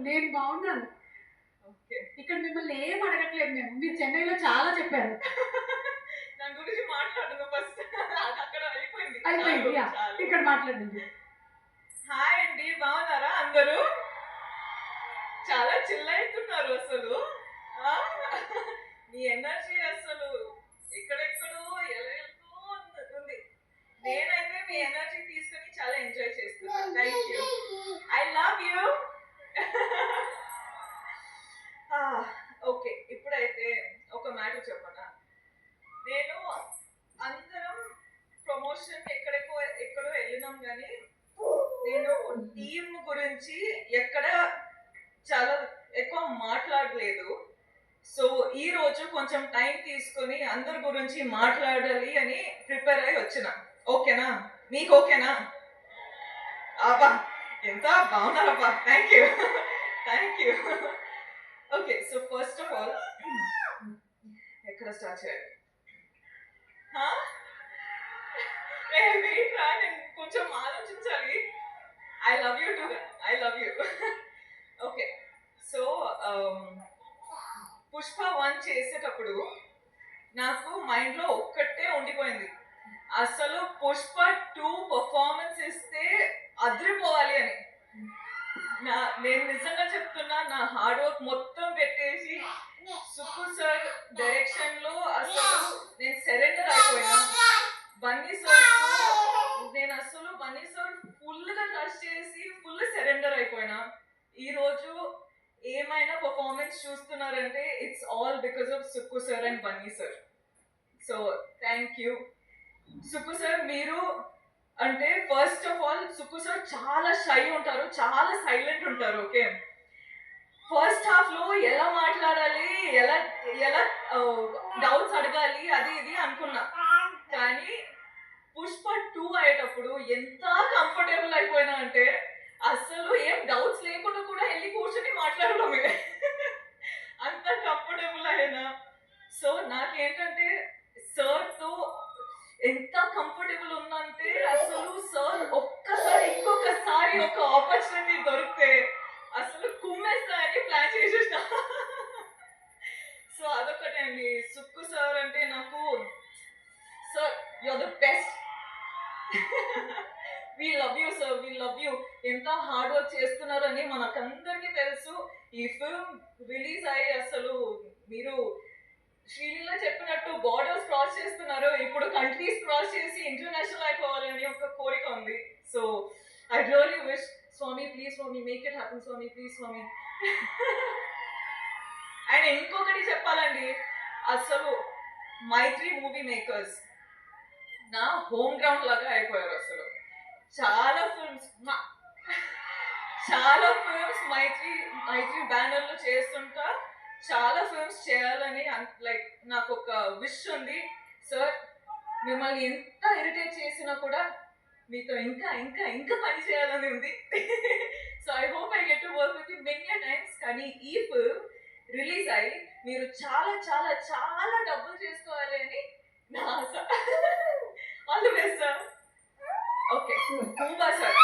నేను బాగున్నాను. ఇక్కడ మిమ్మల్ని ఏం అడగట్లేదు మేము. మీరు చెన్నైలో చాలా చెప్పారు. దాని గురించి మాట్లాడదు ఫస్ట్. అది అక్కడ అయిపోయింది. అయిపోయింది. ఇక్కడ మాట్లాడండి. హాయ్ అండి, బాగున్నారా అందరూ? చాలా చిల్ అవుతున్నారు అసలు. మీ ఎనర్జీ అసలు ఎక్కడెక్కడో ఎలాగో ఉంది. నేనైతే మీ ఎనర్జీ తీసుకుని చాలా ఎంజాయ్ చేస్తున్నాను. Thank you. I love you. Okay, ఇప్పుడైతే ఒక మ్యాటర్ చెప్పనా. నేను అందరం ప్రమోషన్ ఎక్కడో వెళ్ళినాం కానీ నేను టీమ్ గురించి ఎక్కడ చాలా ఎక్కువ మాట్లాడలేదు. సో ఈ రోజు కొంచెం టైం తీసుకొని అందరి గురించి మాట్లాడాలి అని ప్రిపేర్ అయి వచ్చిన. ఓకేనా? మీకు ఓకేనా? అబ్బా, ఎంత బాగున్నారబ్బా. Thank you. Thank you. Okay, so first of all ఎక్కడ స్టార్ట్ చేయాలి? వెయిట్ రా, నేను కొంచెం ఆలోచించాలి. I love you too. I love you. Okay, so Pushpa 1 చేసేటప్పుడు నాకు మైండ్లో ఒక్కటే ఉండిపోయింది, అసలు పుష్ప 2 పర్ఫార్మెన్స్ ఇస్తే అదిరిపోవాలి అని. నేను నిజంగా చెప్తున్నా, నా హార్డ్ వర్క్ మొత్తం పెట్టేసి సుక్కు సార్ డైరెక్షన్ లో అసలు నేను సరెండర్ అయిపోయినా. బన్నీ సార్ ఫుల్ గా ట్రస్ట్ చేసి ఫుల్ సరెండర్ అయిపోయినా. ఈ రోజు ఏమైనా పర్ఫార్మెన్స్ చూస్తున్నారంటే it's all because of Sukku sir and Bunny sir. So thank you Sukku sir. మీరు అంటే first of all Sukku sir చాలా షై ఉంటారు, చాలా సైలెంట్ ఉంటారు. ఓకే, ఫస్ట్ హాఫ్ లో ఎలా మాట్లాడాలి, ఎలా డౌట్స్ అడగాలి అది ఇది అనుకున్నా. కానీ పుష్ప 2 అయ్యేటప్పుడు ఎంత కంఫర్టబుల్ అయిపోయినా అంటే అసలు ఏం డౌట్స్ లేకుండా కూడా వెళ్ళి కూర్చొని మాట్లాడడమే. అంత కంఫర్టబుల్ అయినా. సో నాకేంటంటే సార్తో ఎంత కంఫర్టబుల్ ఉందంటే అసలు సార్ ఇంకొకసారి ఒక ఆపర్చునిటీ దొరికితే అసలు కుమ్మేస్తా అని ప్లాన్ చేసేసిన. సో అదొకటే అండి. సుక్కు సార్ అంటే నాకు, sir you are the best. We love you sir, we love you. ఎంత హార్డ్ వర్క్ చేస్తున్నారని మనకందరికీ తెలుసు. ఈ ఫిల్మ్ రిలీజ్ అయ్యి అసలు మీరు శ్రీలీల చెప్పినట్టు బార్డర్స్ క్రాస్ చేస్తున్నారు. ఇప్పుడు కంట్రీస్ క్రాస్ చేసి ఇంటర్నేషనల్ అయిపోవాలని ఒక కోరిక ఉంది. So I really wish. స్వామి ప్లీజ్ స్వామి, మేక్ ఇట్ హ్యాపన్ స్వామి, ప్లీజ్ స్వామి. అండ్ ఇంకొకటి చెప్పాలండి, అసలు మైత్రి మూవీ మేకర్స్ నా హోమ్ గ్రౌండ్ లాగా అయిపోయారు. అసలు చాలా ఫిల్మ్స్ మైత్రి బ్యానర్ లో చేస్తుంటా. చాలా ఫిల్మ్స్ చేయాలని లైక్ నాకు ఒక విష్ ఉంది. సార్ మిమ్మల్ని ఎంత ఇరిటేట్ చేసినా కూడా మీతో ఇంకా ఇంకా ఇంకా పని చేయాలని ఉంది. So I hope I get to work with you many times. కానీ ఈ ఫిల్మ్ రిలీజ్ అయ్యి మీరు చాలా చాలా చాలా డబ్బులు చేసుకోవాలి అని నా ఆశ. All the best sir. Okay, Kumbha sir.